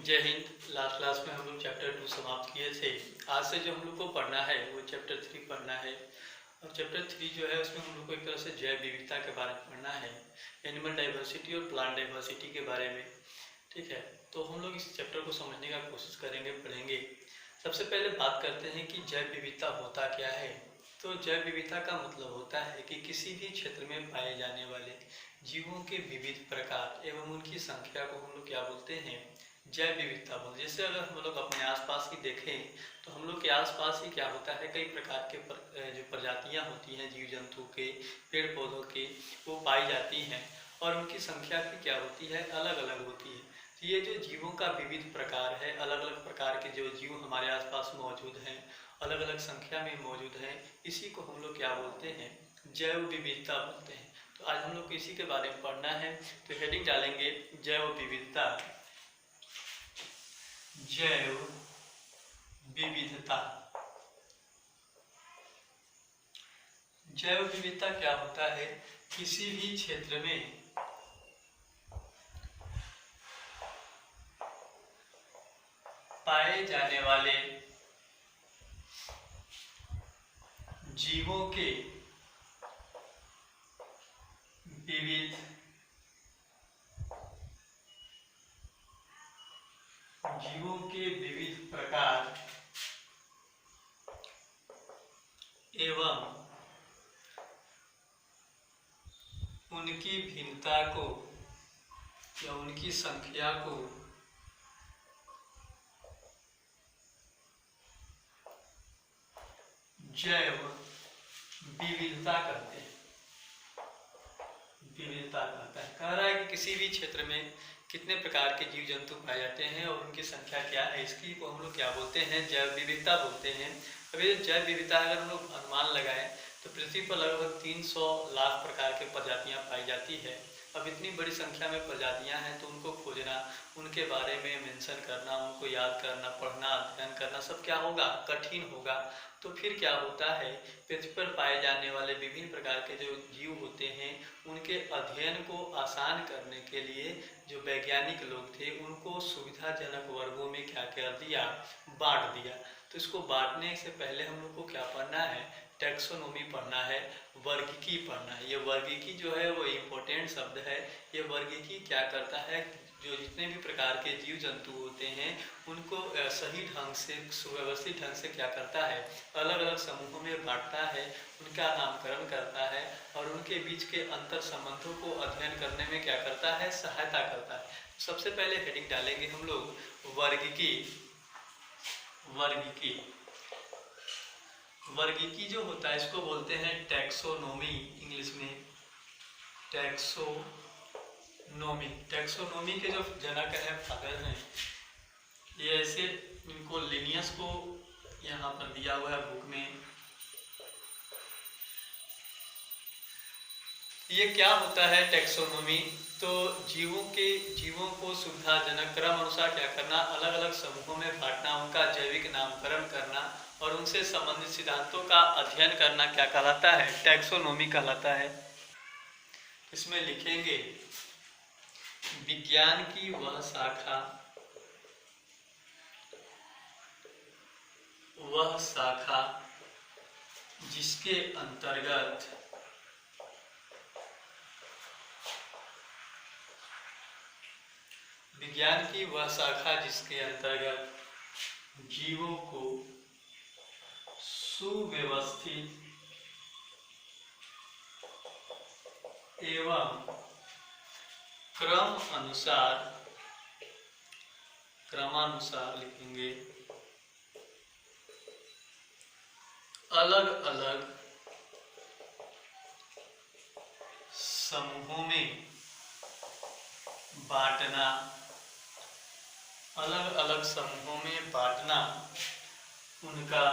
जय Hind. Last class में हम लोग चैप्टर 2 समाप्त किए थे। आज से जो हम लोग को पढ़ना है वो चैप्टर 3 पढ़ना है। और चैप्टर 3 जो है उसमें हम लोग को एक तरह से जैव विविधता के बारे में पढ़ना है, एनिमल डाइवर्सिटी और प्लांट डाइवर्सिटी के बारे में। ठीक है, तो हम लोग इस चैप्टर को समझने का कोशिश करेंगे, पढ़ेंगे। सबसे पहले बात करते हैं कि जैव विविधता होता क्या है। तो जैव विविधता का मतलब होता है कि किसी भी क्षेत्र में पाए जाने वाले जीवों के विविध प्रकार एवं उनकी संख्या को हम लोग क्या बोलते हैं, जैव विविधता बोलते हैं। जैसे अगर हम लोग अपने आसपास ही देखें तो हम लोग के आसपास ही क्या होता है, कई प्रकार के जो प्रजातियां होती हैं जीव जंतु के, पेड़ पौधों के, वो पाई जाती हैं और उनकी संख्या भी क्या होती है, अलग अलग होती है। तो ये जो जीवों का विविध प्रकार है, अलग अलग प्रकार के जो जीव हमारे आसपास मौजूद हैं, अलग अलग संख्या में मौजूद हैं, इसी को हम लोग क्या बोलते हैं, जैव विविधता बोलते हैं। तो आज हम लोग को इसी के बारे में पढ़ना है। तो हेडिंग डालेंगे जैव विविधता। जैव विविधता। जैव विविधता क्या होता है, किसी भी क्षेत्र में पाए जाने वाले जीवों के विविध प्रकार एवं उनकी भिन्नता को या उनकी संख्या को जैव विविधता कहते हैं। विविधता कहता है, कह रहा है कि किसी भी क्षेत्र में कितने प्रकार के जीव जंतु पाए जाते हैं और उनकी संख्या क्या है, इसकी को हम लोग क्या बोलते हैं, जैव विविधता बोलते हैं। अब ये जैव विविधता अगर हम लोग अनुमान लगाएं तो पृथ्वी पर लगभग 300 लाख प्रकार के प्रजातियां पाई जाती है। अब इतनी बड़ी संख्या में प्रजातियां हैं तो उनको खोजना, उनके बारे में मेंशन करना, उनको याद करना, पढ़ना, अध्ययन करना सब क्या होगा, कठिन होगा। तो फिर क्या होता है, पृथ्वी पर पाए जाने वाले विभिन्न प्रकार के जो जीव होते हैं उनके अध्ययन को आसान करने के लिए जो वैज्ञानिक लोग थे उनको सुविधाजनक वर्गों में क्या कर दिया, बांट दिया। तो इसको बांटने से पहले हम लोग को क्या पढ़ना है, टैक्सोनॉमी पढ़ना है, वर्गीकी पढ़ना है। ये वर्गीकी जो है वो इम्पोर्टेंट शब्द है। ये वर्गीकी क्या करता है, जो जितने भी प्रकार के जीव जंतु होते हैं उनको सही ढंग से, सुव्यवस्थित ढंग से क्या करता है, अलग अलग समूहों में बांटता है, उनका नामकरण करता है और उनके बीच के अंतर संबंधों को अध्ययन करने में क्या करता है, सहायता करता है। सबसे पहले हेडिंग डालेंगे हम लोग वर्गीकी। वर्गीकी वर्गीकी जो होता है इसको बोलते हैं टैक्सोनॉमी, इंग्लिश में टैक्सोनॉमी। टैक्सोनॉमी के जो जनक है, फादर हैं, ये ऐसे इनको लिनियस को यहाँ पर दिया हुआ है बुक में। ये क्या होता है टैक्सोनॉमी, तो जीवों को सुविधाजनक क्रम अनुसार क्या करना, अलग अलग समूहों में बांटना, उनका जैविक नामकरण करना और उनसे संबंधित सिद्धांतों का अध्ययन करना क्या कहलाता है, टैक्सोनॉमी कहलाता है। इसमें लिखेंगे विज्ञान की वह शाखा जिसके अंतर्गत विज्ञान की वह शाखा जिसके अंतर्गत जीवों को सुव्यवस्थित एवं क्रमानुसार लिखेंगे अलग अलग समूहों में बांटना, अलग अलग समूहों में बांटना, उनका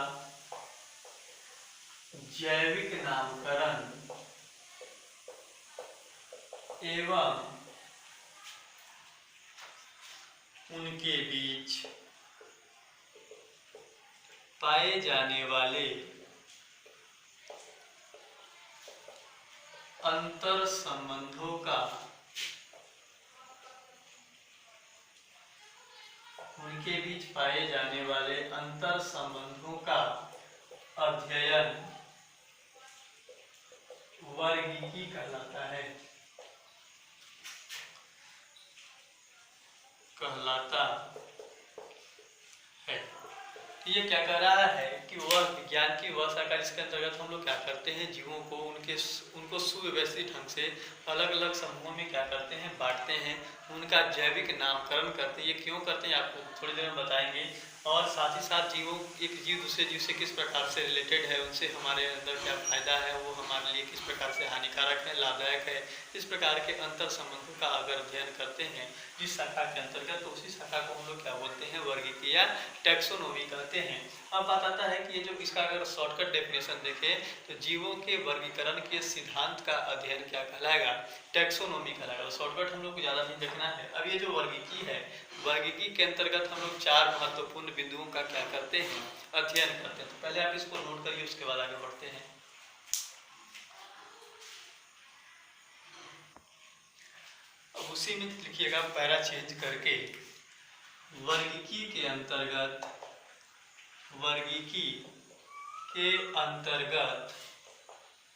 जैविक नामकरण एवं उनके बीच पाए जाने वाले अंतर संबंधों का इनके बीच पाए जाने वाले अंतर संबंधों का अध्ययन वर्गीकी कहलाता है। ये क्या कह रहा है कि वह विज्ञान की वह शाखा जिसके अंतर्गत हम लोग क्या करते हैं, जीवों को उनको सुव्यवस्थित ढंग से अलग अलग समूहों में क्या करते हैं, बांटते हैं, उनका जैविक नामकरण करते हैं। ये क्यों करते हैं आपको थोड़ी देर में बताएंगे। और साथ ही साथ एक जीव दूसरे जीव से किस प्रकार से रिलेटेड है, उनसे हमारे अंदर क्या फायदा है, वो हमारे लिए किस प्रकार से हानिकारक है, लाभदायक है, इस प्रकार के अंतर संबंधों का अगर अध्ययन करते हैं जिस शाखा के अंतर्गत, तो उसी शाखा को हम लोग क्या बोलते हैं, वर्गीकी या टैक्सोनॉमी कहते हैं। अब बात आता है कि ये जो इसका अगर शॉर्टकट डेफिनेशन देखें तो जीवों के वर्गीकरण के सिद्धांत का अध्ययन क्या कहलाएगा, टैक्सोनॉमी कहलाएगा। शॉर्टकट हम लोग को ज़्यादा नहीं देखना है। अब ये जो वर्गीकी है, वर्गीकी के अंतर्गत हम लोग 4 महत्वपूर्ण बिंदुओं का क्या करते हैं, अध्ययन करते हैं। तो पहले आप इसको नोट करिए, उसके बाद आगे बढ़ते हैं। अब उसी में लिखिएगा पैरा चेंज करके, वर्गीकी के अंतर्गत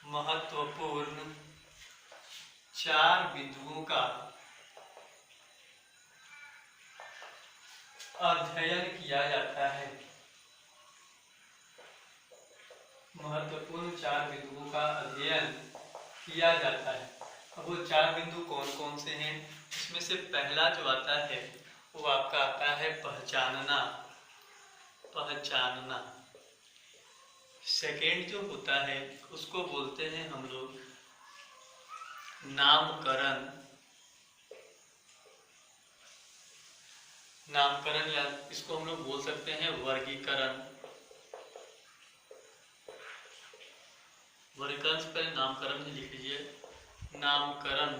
महत्वपूर्ण 4 बिंदुओं का अध्ययन किया जाता है। महत्वपूर्ण 4 बिंदुओं का अध्ययन किया जाता है। अब वो 4 बिंदु कौन कौन से हैं, इसमें से पहला जो आता है वो आपका आता है पहचानना। सेकेंड जो होता है उसको बोलते हैं हम लोग नामकरण, या इसको हम लोग बोल सकते हैं वर्गीकरण। वर्गीकरण से पहले नामकरण ही लिख लीजिए, नामकरण।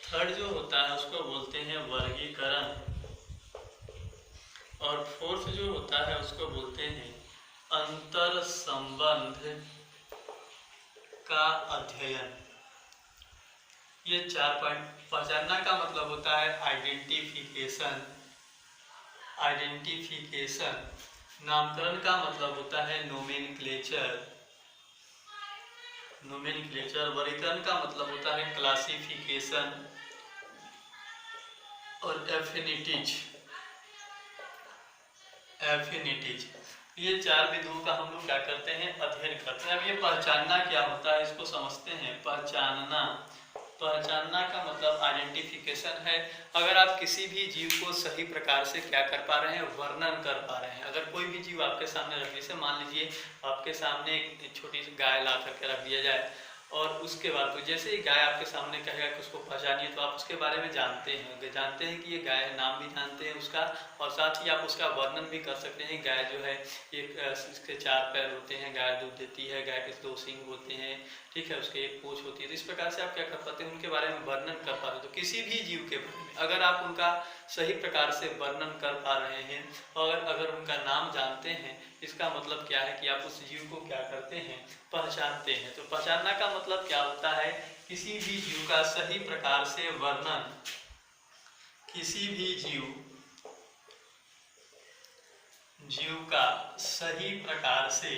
थर्ड जो होता है उसको बोलते हैं वर्गीकरण, और फोर्थ जो होता है उसको बोलते हैं अंतर संबंध का अध्ययन। ये 4 पॉइंट। पहचानना का मतलब होता है आइडेंटिफिकेशन। नामकरण का मतलब होता है नोमेनक्लेचर। वर्गीकरण का मतलब होता है क्लासिफिकेशन, और एफिनिटीज। ये 4 बिंदुओं का हम लोग क्या करते हैं, अध्ययन करते हैं। अब ये पहचानना क्या होता है इसको समझते हैं। पहचानना का मतलब आइडेंटिफिकेशन है। अगर आप किसी भी जीव को सही प्रकार से क्या कर पा रहे हैं, वर्णन कर पा रहे हैं। अगर कोई भी जीव आपके सामने रखने से, मान लीजिए आपके सामने एक छोटी सी गाय ला करके रख दिया जाए, और उसके बाद तो जैसे ही गाय आपके सामने कहेगा कि उसको पहचानिए, तो आप उसके बारे में जानते हैं कि ये गाय है, नाम भी जानते हैं उसका, और साथ ही आप उसका वर्णन भी कर सकते हैं। गाय जो है इसके 4 पैर होते हैं, गाय दूध देती है, गाय के 2 सींग होते हैं, ठीक है, उसके 1 पूंछ होती है। तो इस प्रकार से आप क्या कर पाते हैं, उनके बारे में वर्णन कर पाते हैं। तो किसी भी जीव के बारे में अगर आप उनका सही प्रकार से वर्णन कर पा रहे हैं, और अगर उनका नाम जानते हैं, इसका मतलब क्या है कि आप उस जीव को क्या करते हैं, पहचानते हैं। तो पहचानना का मतलब क्या होता है, किसी भी जीव का सही प्रकार से वर्णन, किसी भी जीव का सही प्रकार से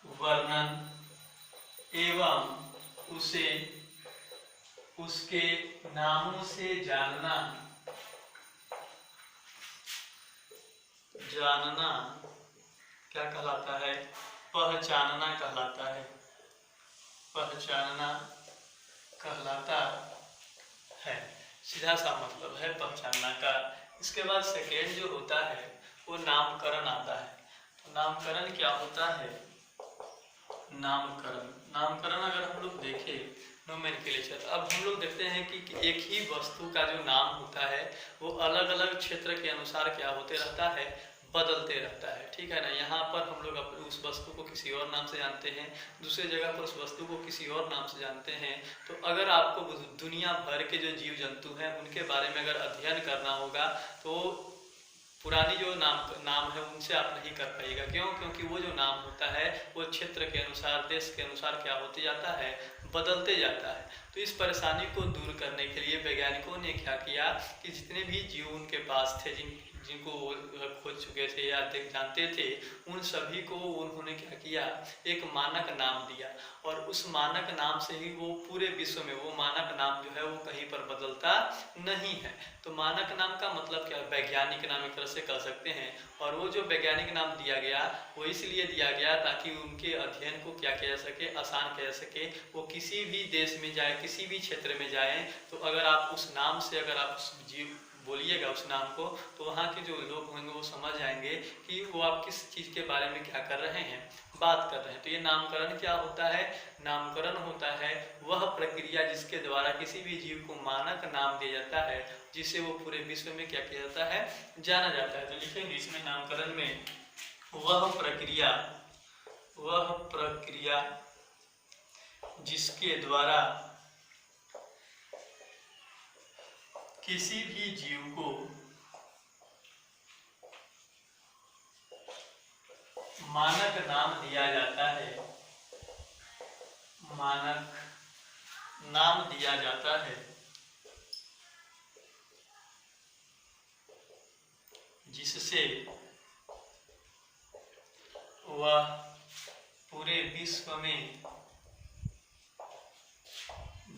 वर्णन एवं उसे उसके नामों से जानना क्या कहलाता है, पहचानना कहलाता है। सीधा सा मतलब है पहचानना का। इसके बाद सेकेंड जो होता है वो नामकरण आता है। तो नामकरण क्या होता है, नामकरण अगर हम लोग देखें, नोमेनक्लेचर। अब हम लोग देखते हैं कि एक ही वस्तु का जो नाम होता है वो अलग अलग क्षेत्र के अनुसार क्या होते रहता है, बदलते रहता है, ठीक है ना। यहाँ पर हम लोग उस वस्तु को किसी और नाम से जानते हैं, दूसरे जगह पर उस वस्तु को किसी और नाम से जानते हैं। तो अगर आपको दुनिया भर के जो जीव जंतु हैं उनके बारे में अगर अध्ययन करना होगा, तो पुरानी जो नाम है उनसे आप नहीं कर पाइएगा। क्यों? क्योंकि वो जो नाम होता है वो क्षेत्र के अनुसार, देश के अनुसार क्या होते जाता है, बदलते जाता है। तो इस परेशानी को दूर करने के लिए वैज्ञानिकों ने क्या किया कि जितने भी जीव उनके पास थे, जिनको वो खोज चुके थे या जानते थे, उन सभी को उन्होंने क्या किया, एक मानक नाम दिया। और उस मानक नाम से ही वो पूरे विश्व में, वो मानक नाम जो है वो कहीं पर बदलता नहीं है। तो मानक नाम का मतलब क्या, वैज्ञानिक नाम एक तरह से कह सकते हैं। और वो जो वैज्ञानिक नाम दिया गया वो इसलिए दिया गया ताकि उनके अध्ययन को क्या किया जा सके, आसान किया जा सके। वो किसी भी देश में जाए, किसी भी क्षेत्र में जाए, तो अगर आप उस नाम से, अगर आप उस जीव बोलिएगा उस नाम को, तो वहाँ के जो लोग होंगे वो समझ जाएंगे कि वो आप किस चीज़ के बारे में क्या कर रहे हैं, बात कर रहे हैं। तो ये नामकरण क्या होता है, नामकरण होता है वह प्रक्रिया जिसके द्वारा किसी भी जीव को मानक नाम दिया जाता है, जिसे वो पूरे विश्व में क्या किया जाता है, जाना जाता है। तो लिखेंगे इसमें नामकरण में वह प्रक्रिया जिसके द्वारा किसी भी जीव को मानक नाम दिया जाता है, मानक नाम दिया जाता है, जिससे वह पूरे विश्व में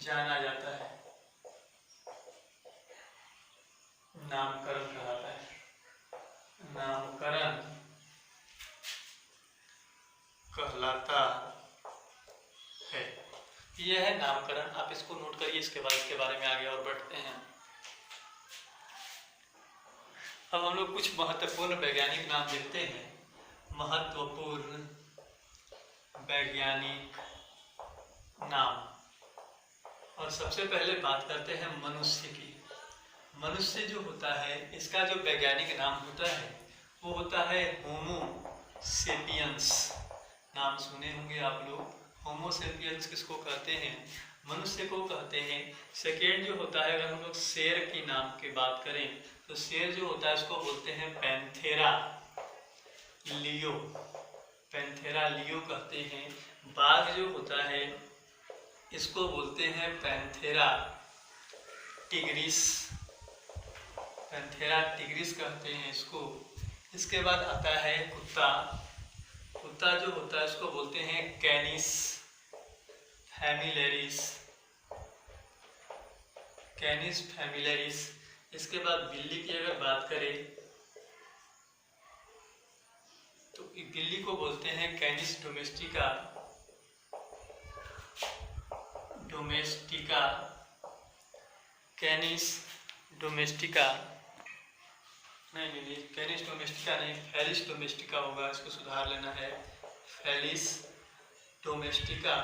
जाना जाता है, नामकरण कहलाता है, नामकरण कहलाता है। यह है नामकरण। आप इसको नोट करिए, इसके बाद इसके बारे में आगे और बढ़ते हैं। अब हम लोग कुछ महत्वपूर्ण वैज्ञानिक नाम देखते हैं। महत्वपूर्ण वैज्ञानिक नाम, और सबसे पहले बात करते हैं मनुष्य की। मनुष्य जो होता है, इसका जो वैज्ञानिक नाम होता है वो होता है होमो सेपियंस। नाम सुने होंगे आप लोग। होमो सेपियंस किसको कहते हैं, मनुष्य को कहते हैं। सेकेंड जो होता है, अगर हम लोग शेर की नाम की बात करें तो शेर जो होता है उसको बोलते हैं पैंथेरा लियो, पैंथेरा लियो कहते हैं। बाघ जो होता है इसको बोलते हैं पैंथेरा टिग्रिस, पैंथेरा टिग्रिस कहते हैं इसको। इसके बाद आता है कुत्ता। कुत्ता जो होता है उसको बोलते हैं कैनिस फैमिलियरिस, कैनिस फैमिलियरिस। इसके बाद बिल्ली की अगर बात करें तो बिल्ली को बोलते हैं कैनिस डोमेस्टिका, डोमेस्टिका, कैनिस डोमेस्टिका, नहीं कैनिस डोमेस्टिका नहीं, फेलिस डोमेस्टिका होगा, इसको सुधार लेना है, फेलिस डोमेस्टिका।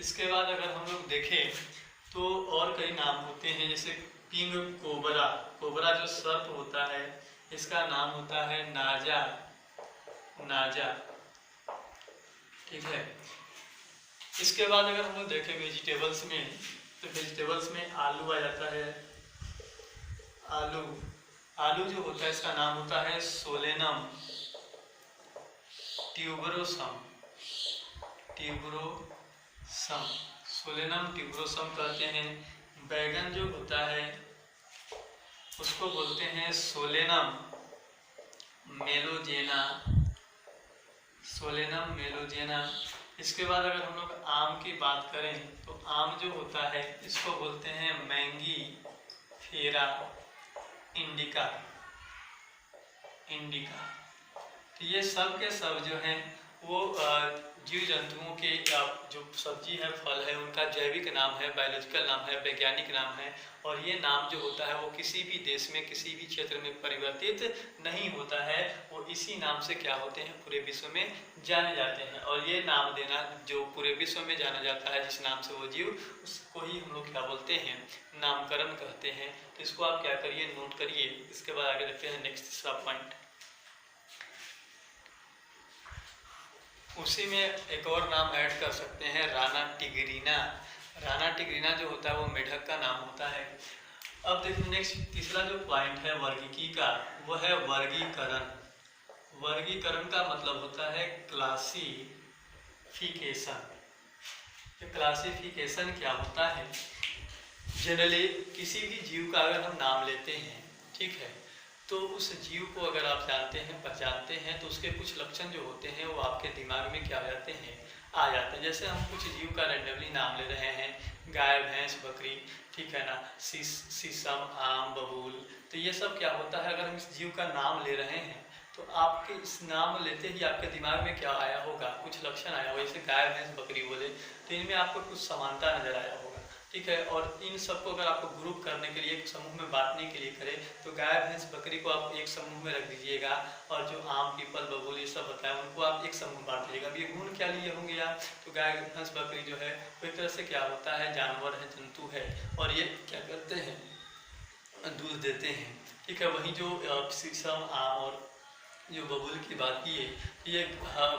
इसके बाद अगर हम लोग देखें तो और कई नाम होते हैं, जैसे किंग कोबरा, कोबरा जो सर्प होता है इसका नाम होता है नाजा, नाजा, ठीक है। इसके बाद अगर हम लोग देखें वेजिटेबल्स में, तो वेजिटेबल्स में आलू आ जाता है, आलू, आलू जो होता है इसका नाम होता है Solanum tuberosum, tuberosum, Solanum tuberosum कहते हैं। बैगन जो होता है उसको बोलते हैं सोलेनम मेलोजेना, सोलेनम मेलोजेना। इसके बाद अगर हम लोग आम की बात करें तो आम जो होता है इसको बोलते हैं मैंगी फेरा इंडिका, इंडिका। तो ये सब के सब जो हैं वो जीव जंतुओं के जो सब्जी है, फल है, उनका जैविक नाम है, बायोलॉजिकल नाम है, वैज्ञानिक नाम है। और ये नाम जो होता है वो किसी भी देश में, किसी भी क्षेत्र में परिवर्तित नहीं होता है। वो इसी नाम से क्या होते हैं, पूरे विश्व में जाने जाते हैं। और ये नाम देना जो पूरे विश्व में जाना जाता है, जिस नाम से वो जीव, उसको ही हम लोग क्या बोलते हैं, नामकरण कहते हैं। तो इसको आप क्या करिए, नोट करिए। इसके बाद आगे देखते हैं नेक्स्ट तीसरा पॉइंट। उसी में एक और नाम ऐड कर सकते हैं, राना टिग्रीना। राना टिग्रीना जो होता है वो मेढक का नाम होता है। अब देखिए नेक्स्ट तीसरा जो पॉइंट है वर्गीकी का, वो है वर्गीकरण। वर्गीकरण का मतलब होता है क्लासिफिकेशन। क्लासिफिकेशन क्या होता है, जनरली किसी भी जीव का अगर हम नाम लेते हैं, ठीक है, तो उस जीव को अगर आप जानते हैं, पहचानते हैं, तो उसके कुछ लक्षण जो होते हैं वो आपके दिमाग में क्या हो जाते हैं, आ जाते हैं। जैसे हम कुछ जीव का रैंडमली नाम ले रहे हैं, गाय, भैंस, बकरी, ठीक है ना, शीशम, आम, बबूल, तो ये सब क्या होता है, अगर हम इस जीव का नाम ले रहे हैं तो आपके इस नाम लेते ही आपके दिमाग में क्या आया होगा, कुछ लक्षण आया होगा। जैसे गाय, भैंस, बकरी बोले तो इनमें आपको कुछ समानता नजर आया होगा, ठीक है। और इन सबको अगर आपको ग्रुप करने के लिए, एक समूह में बांटने के लिए करें, तो गाय, भैंस, बकरी को आप एक समूह में रख दीजिएगा, और जो आम, पीपल, बबूल ये सब बताएं उनको आप एक समूह में बांट दीजिएगा। अब ये गुण क्या लिए होंगे आप, तो गाय, भैंस, बकरी जो है वो एक तरह से क्या होता है, जानवर है, जंतु है, और ये क्या करते हैं, दूध देते हैं, ठीक है। वहीं जो शीशम, आम और जो बबूल की बात की है, ये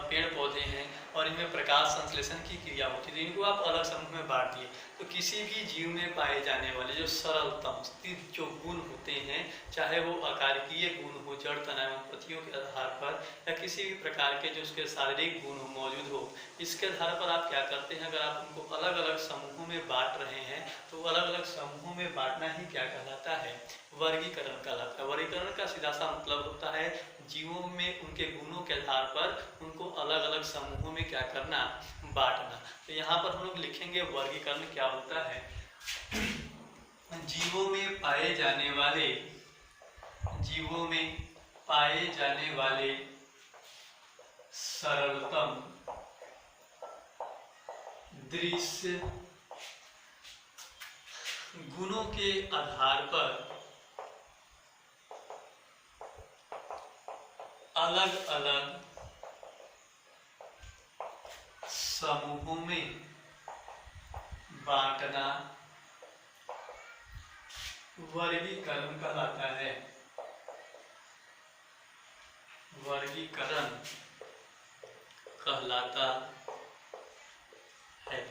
पेड़ पौधे हैं और इनमें प्रकाश संश्लेषण की क्रिया होती है, तो इनको आप अलग समूह में बांट दिए। तो किसी भी जीव में पाए जाने वाले जो सरलतम स्थिर जो गुण होते हैं, चाहे वो आकारिकीय गुण हो, जड़, तना एवं पत्तियों के आधार पर, या किसी भी प्रकार के जो उसके शारीरिक गुण हो, मौजूद हो, इसके आधार पर आप क्या करते हैं, अगर आप उनको अलग अलग समूहों में बांट रहे हैं, तो अलग अलग समूहों में बांटना ही क्या कहलाता है, वर्गीकरण कहलाता है। वर्गीकरण का सीधा सा मतलब होता है जीवों में उनके गुणों के आधार पर उनको अलग अलग समूहों में क्या करना, बांटना। तो यहाँ पर हम लोग लिखेंगे वर्गीकरण क्या होता है, जीवों में पाए जाने वाले, जीवों में पाए जाने वाले सरलतम दृश्य गुणों के आधार पर अलग अलग समूहों में बांटना वर्गीकरण कहलाता है। वर्गीकरण कहलाता है।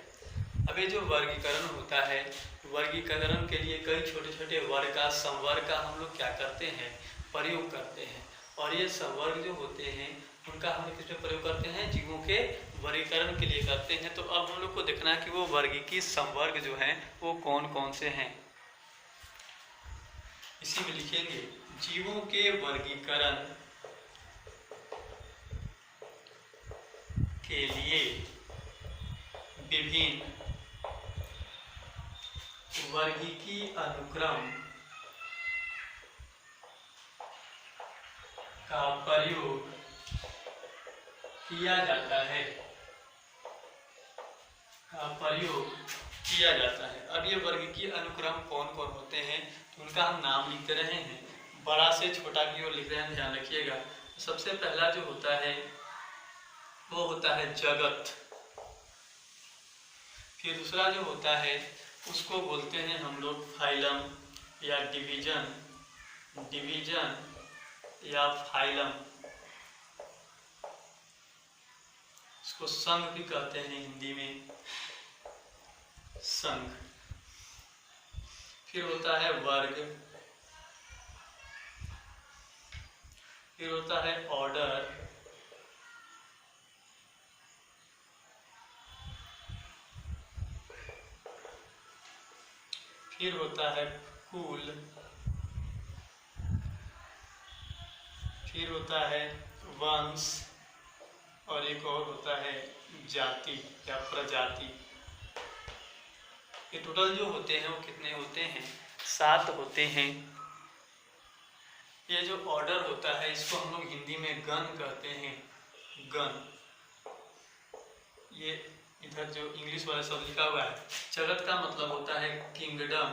अब ये जो वर्गीकरण होता है, वर्गीकरण के लिए कई छोटे छोटे वर्ग का, संवर्ग का हम लोग क्या करते हैं, प्रयोग करते हैं। और ये संवर्ग जो होते हैं उनका हम लोग किसमें प्रयोग करते हैं, जीवों के वर्गीकरण के लिए करते हैं। तो अब हम लोग को देखना है कि वो वर्गीकृत संवर्ग जो हैं वो कौन कौन से हैं। इसी में लिखेंगे जीवों के वर्गीकरण के लिए विभिन्न वर्गीकीय अनुक्रम का प्रयोग किया जाता है, अब ये वर्गीकीय अनुक्रम कौन कौन होते हैं, तो उनका हम नाम लिखते रहे हैं, बड़ा से छोटा की ओर लिख रहे हैं, ध्यान रखिएगा। सबसे पहला जो होता है वो होता है जगत। फिर दूसरा जो होता है उसको बोलते हैं हम लोग फाइलम या डिवीजन, या फाइलम, इसको संघ भी कहते हैं हिंदी में, संघ। फिर होता है वर्ग, फिर होता है ऑर्डर, फिर होता है कुल, फिर होता है वंश, और एक और होता है जाति या प्रजाति। ये टोटल जो होते हैं वो कितने होते हैं, 7 होते हैं। ये जो ऑर्डर होता है इसको हम लोग हिंदी में गण कहते हैं, गण। ये इधर जो इंग्लिश वाला शब्द लिखा हुआ है, जगत का मतलब होता है किंगडम,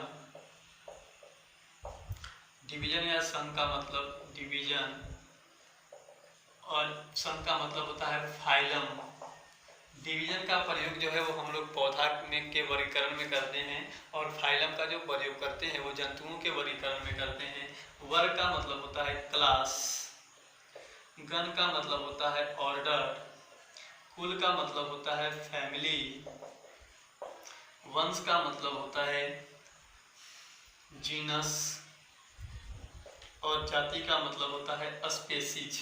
डिवीजन या संघ का मतलब डिवीजन, और संघ का मतलब होता है फाइलम। डिवीजन का प्रयोग जो है वो हम लोग पौधा में के वर्गीकरण में करते हैं, और फाइलम का जो प्रयोग करते हैं वो जंतुओं के वर्गीकरण में करते हैं। वर्ग का मतलब होता है क्लास, गण का मतलब होता है ऑर्डर, कुल का मतलब होता है फैमिली, वंश का मतलब होता है जीनस, और जाति का मतलब होता है स्पेसीज।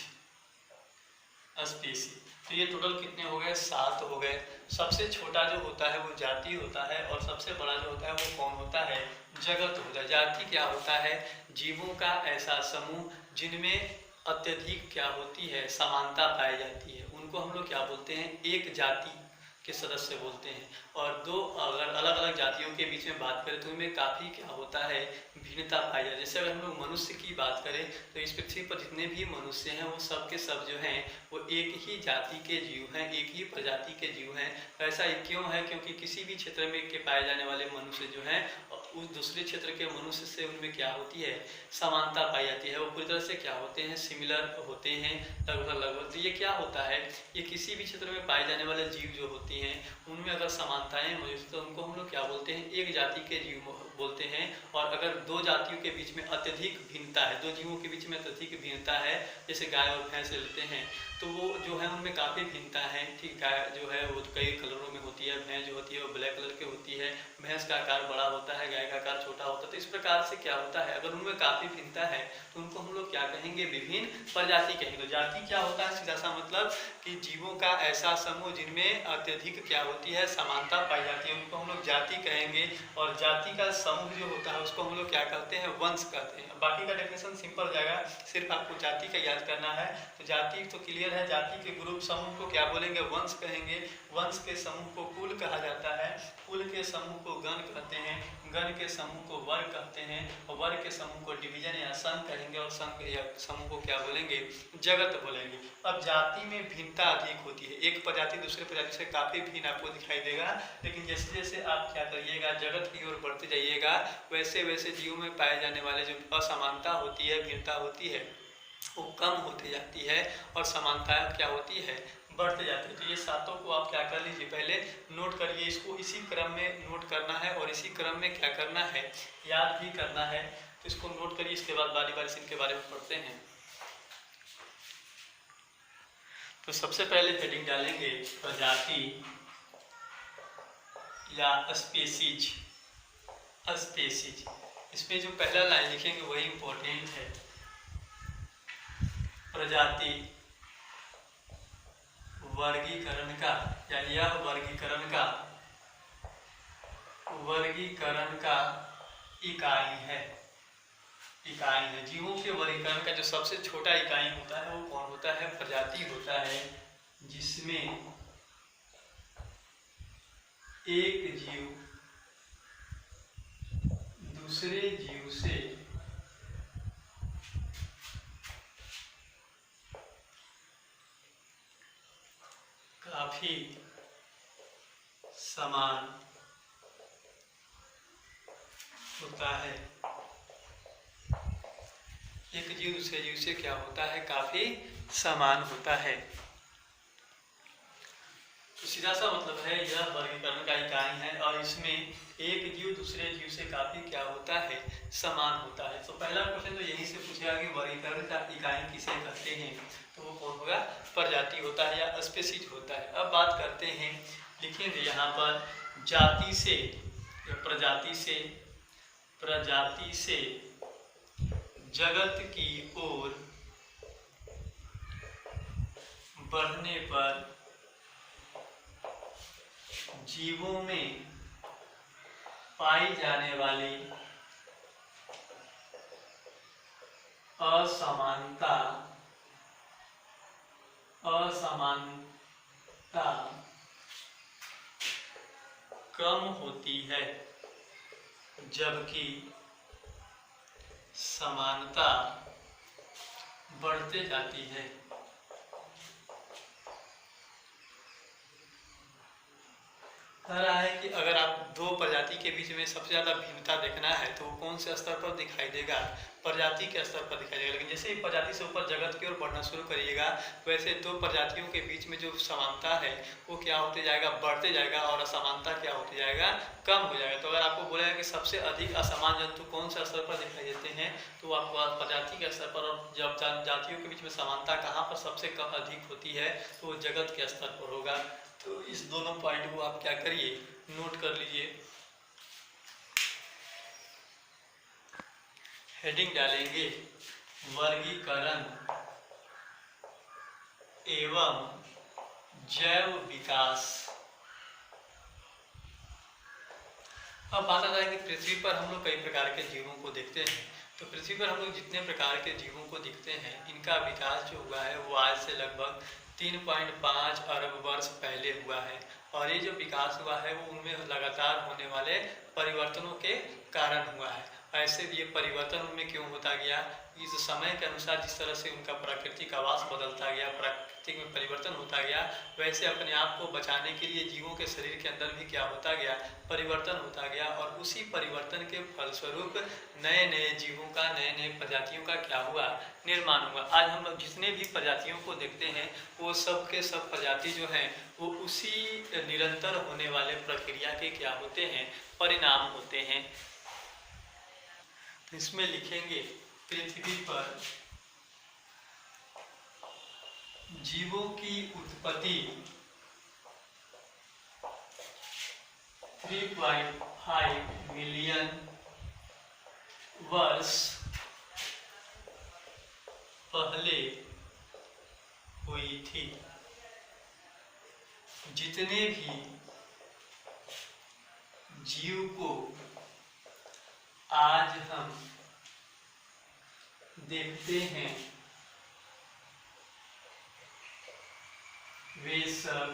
स्पीसी। तो ये टोटल कितने हो गए? 7 हो गए। सबसे छोटा जो होता है वो जाति होता है और सबसे बड़ा जो होता है वो कौन होता है? जगत होता है। जाति क्या होता है? जीवों का ऐसा समूह जिनमें अत्यधिक क्या होती है? समानता पाई जाती है, उनको हम लोग क्या बोलते हैं? एक जाति के सदस्य बोलते हैं। और दो अगर अलग अलग जातियों के बीच में बात करें तो उनमें काफ़ी क्या होता है? भिन्नता पाई जाती है। जैसे अगर हम लोग मनुष्य की बात करें तो इस पृथ्वी पर जितने भी मनुष्य हैं वो सब के सब जो हैं वो एक ही जाति के जीव हैं, एक ही प्रजाति के जीव हैं। ऐसा क्यों है? क्योंकि किसी भी क्षेत्र में के पाए जाने वाले मनुष्य जो हैं उस दूसरे क्षेत्र के मनुष्य से उनमें क्या होती है? समानता पाई जाती है। वो पूरी तरह से क्या होते हैं? सिमिलर होते हैं लगभग लगभग। तो ये क्या होता है? ये किसी भी क्षेत्र में पाए जाने वाले जीव जो होती हैं उनमें अगर समानताएं मौजूद तो उनको हम लोग क्या बोलते हैं? एक जाति के जीव बोलते हैं। और अगर दो जातियों के बीच में अत्यधिक भिन्नता है, दो जीवों के बीच में अत्यधिक भिन्नता है, जैसे गाय और भैंस लेते हैं तो वो जो है उनमें काफ़ी भिन्नता है। ठीक, गाय जो है वो कई कलरों में होती है, भैंस जो होती है वो ब्लैक कलर की होती है, भैंस का आकार बड़ा होता है, गाय का आकार छोटा होता है। तो इस प्रकार से क्या होता है? अगर उनमें काफ़ी भिन्नता है तो उनको हम लोग क्या कहेंगे? विभिन्न प्रजाति कहेंगे। तो जाति क्या होता है? सीधा सा मतलब कि जीवों का ऐसा समूह जिनमें अत्यधिक क्या होती है? समानता पाई जाती है, उनको हम लोग जाति कहेंगे। और जाति का समूह जो होता है उसको हम लोग क्या कहते हैं? वंश कहते हैं। बाकी का डेफिनेशन सिंपल हो जाएगा, सिर्फ आपको जाति का याद करना है। तो जाति तो क्लियर है, जाति के ग्रुप समूह को क्या बोलेंगे? वंश कहेंगे। वंश के समूह को कुल कहा जाता है, कुल के समूह को गण कहते हैं, गण के समूह को वर्ग कहते हैं, और वर्ग के समूह को डिवीजन या संघ कहेंगे, और संघ या समूह को क्या बोलेंगे? जगत बोलेंगे। अब जाति में भिन्नता अधिक होती है, एक प्रजाति दूसरे प्रजाति से काफ़ी भिन्न आपको दिखाई देगा, लेकिन जैसे जैसे आप क्या करिएगा? जगत की ओर बढ़ते जाइएगा वैसे वैसे जीवों में पाए जाने वाले जो असमानता होती है, भिन्नता होती है, वो कम होती जाती है और समानता क्या होती है? बढ़ते जाती है। तो ये सातों को आप क्या कर लीजिए? पहले नोट करिए, इसको इसी क्रम में नोट करना है और इसी क्रम में क्या करना है? याद भी करना है। तो इसको नोट करिए, इसके बाद बारी बारी से इनके बारे में पढ़ते हैं। तो सबसे पहले हेडिंग डालेंगे प्रजाति या स्पीसीज। स्पीसीज, इसमें जो पहला लाइन लिखेंगे वही इंपॉर्टेंट है। प्रजाति वर्गीकरण का या यह वर्गीकरण का इकाई है। जीवों के वर्गीकरण का जो सबसे छोटा इकाई होता है वो कौन होता है? प्रजाति होता है, जिसमें एक जीव दूसरे जीव से काफी समान होता है। एक जीव दूसरे जीव से क्या होता है? काफी समान होता है। तो सीधा सा मतलब है यह वर्गीकरण का इकाई है और इसमें एक जीव दूसरे जीव से काफी क्या होता है? समान होता है। तो पहला क्वेश्चन तो यहीं से पूछेगा कि वर्गीकरण का इकाई किसे कहते हैं? तो वो कौन होगा? प्रजाति होता है या स्पीसीज होता है। अब बात करते हैं, लिखेंगे यहाँ पर जाति से या प्रजाति से जगत की ओर बढ़ने पर जीवों में पाई जाने वाली असमानता कम होती है, जबकि समानता बढ़ते जाती है। कह रहा है कि अगर आप दो प्रजाति के बीच में सबसे ज़्यादा भिन्नता देखना है तो वो कौन से स्तर पर दिखाई देगा? प्रजाति के स्तर पर दिखाई देगा। लेकिन जैसे ही प्रजाति से ऊपर जगत की ओर बढ़ना शुरू करिएगा वैसे दो प्रजातियों के बीच में जो समानता है वो क्या होते जाएगा? बढ़ते जाएगा, और असमानता क्या होते जाएगा? कम हो जाएगा। तो अगर आपको बोलेगा कि सबसे अधिक असमान जंतु कौन से स्तर पर दिखाई देते हैं तो आपको प्रजाति के स्तर पर, और जब जातियों के बीच में समानता कहाँ पर सबसे कम अधिक होती है तो वो जगत के स्तर पर होगा। तो इस दोनों पॉइंट को आप क्या करिए? नोट कर लीजिए। हेडिंग डालेंगे वर्गीकरण एवं जैव विकास। अब बात आता है कि पृथ्वी पर हम लोग कई प्रकार के जीवों को देखते हैं। तो पृथ्वी पर हम लोग जितने प्रकार के जीवों को देखते हैं, इनका विकास जो हुआ है वो आज से लगभग 3.5 अरब वर्ष पहले हुआ है। और ये जो विकास हुआ है वो उनमें लगातार होने वाले परिवर्तनों के कारण हुआ है। ऐसे ये परिवर्तन उनमें क्यों होता गया, इस समय के अनुसार जिस तरह से उनका प्राकृतिक आवास बदलता गया, प्राकृतिक में परिवर्तन होता गया, वैसे अपने आप को बचाने के लिए जीवों के शरीर के अंदर भी क्या होता गया, परिवर्तन होता गया। और उसी परिवर्तन के फलस्वरूप नए नए जीवों का, नए नए प्रजातियों का क्या हुआ, निर्माण हुआ। आज हम लोग जितने भी प्रजातियों को देखते हैं वो सब के सब प्रजाति जो हैं वो उसी निरंतर होने वाले प्रक्रिया के क्या होते हैं, परिणाम होते हैं। इसमें लिखेंगे पृथ्वी पर जीवों की उत्पत्ति 3.5 मिलियन वर्ष पहले हुई थी। जितने भी जीव को आज हम देखते हैं वे सब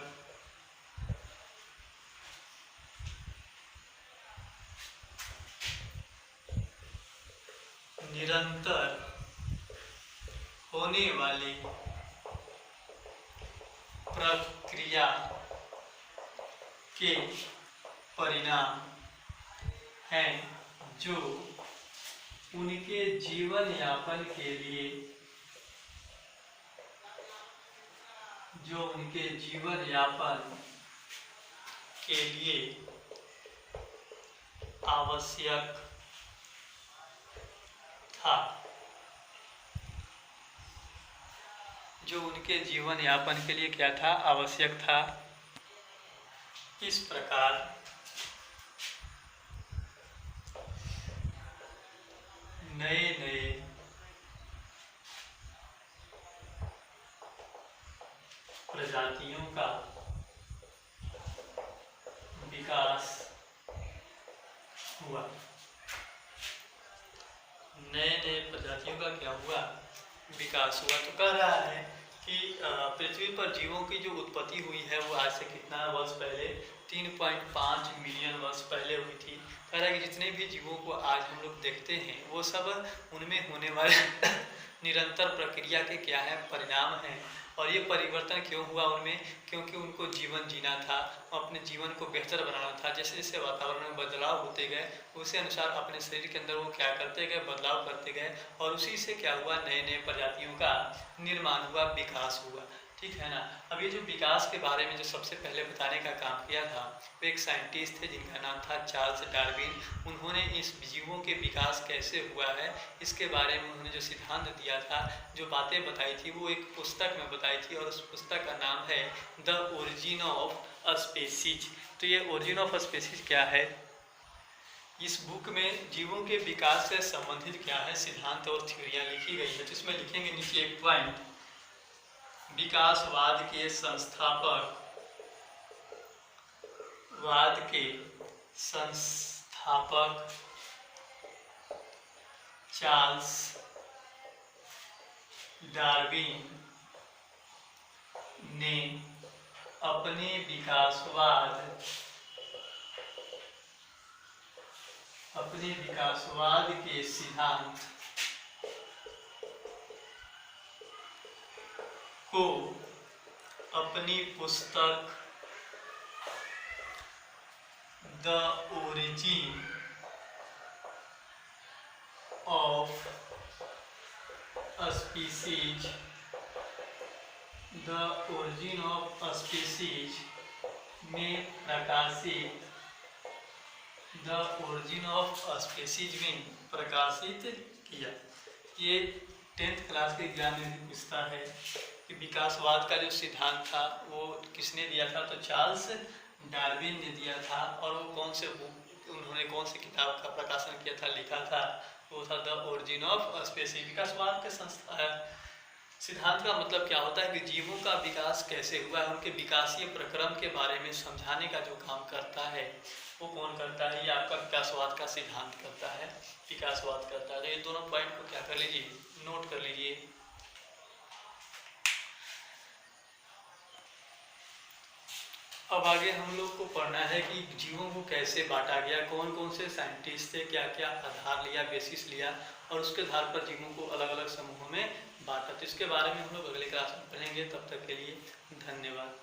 निरंतर होने वाली प्रक्रिया के परिणाम हैं, जो उनके जीवन यापन के लिए आवश्यक था। जो उनके जीवन यापन के लिए क्या था, आवश्यक था। इस प्रकार नए नए प्रजातियों का विकास हुआ। नए नए प्रजातियों का क्या हुआ, विकास हुआ। तो कह रहा है कि पृथ्वी पर जीवों की जो उत्पत्ति हुई है वो आज से कितना वर्ष पहले, 3.5 मिलियन वर्ष पहले हुई थी। कह रहा है कि जितने भी जीवों को आज हम लोग देखते हैं वो सब उनमें होने वाले निरंतर प्रक्रिया के क्या है, परिणाम हैं। और ये परिवर्तन क्यों हुआ उनमें, क्योंकि उनको जीवन जीना था, अपने जीवन को बेहतर बनाना था। जैसे जैसे वातावरण में बदलाव होते गए उसी अनुसार अपने शरीर के अंदर वो क्या करते गए, बदलाव करते गए। और उसी से क्या हुआ, नए नए प्रजातियों का निर्माण हुआ, विकास हुआ। ठीक है ना। अब ये जो विकास के बारे में जो सबसे पहले बताने का काम किया था वो एक साइंटिस्ट थे जिनका नाम था चार्ल्स डार्विन। उन्होंने इस जीवों के विकास कैसे हुआ है इसके बारे में उन्होंने जो सिद्धांत दिया था, जो बातें बताई थी, वो एक पुस्तक में बताई थी। और उस पुस्तक का नाम है द ओरिजिन ऑफ स्पीसीज। तो ये ओरिजिन ऑफ स्पीसीज क्या है, इस बुक में जीवों के विकास से संबंधित क्या है, सिद्धांत और थ्योरियाँ लिखी गई है। तो इसमें लिखेंगे नीचे एक पॉइंट, विकासवाद के संस्थापक चार्ल्स डार्विन ने अपने विकासवाद के सिद्धांत को अपनी पुस्तक द ओरिजिन ऑफ स्पीसीज में प्रकाशित किया। ये 10th क्लास के एग्जाम में भी पूछता है कि विकासवाद का जो सिद्धांत था वो किसने दिया था, तो चार्ल्स डार्विन ने दिया था। और वो उन्होंने कौन सी किताब का प्रकाशन किया था, लिखा था, वो था द ओरिजिन ऑफ स्पीसीज। विकासवाद के सिद्धांत का मतलब क्या होता है कि जीवों का विकास कैसे हुआ है, उनके विकासीय प्रक्रम के बारे में समझाने का जो काम करता है वो कौन करता है? ये आपका विकासवाद का सिद्धांत करता है, विकासवाद करता है। तो ये दोनों पॉइंट को क्या कर लीजिए, नोट कर लीजिए। अब आगे हम लोग को पढ़ना है कि जीवों को कैसे बांटा गया, कौन कौन से साइंटिस्ट थे, क्या क्या आधार लिया, बेसिस लिया, और उसके आधार पर जीवों को अलग अलग समूहों में बांटा। तो इसके बारे में हम लोग अगले क्लास में पढ़ेंगे। तब तक के लिए धन्यवाद।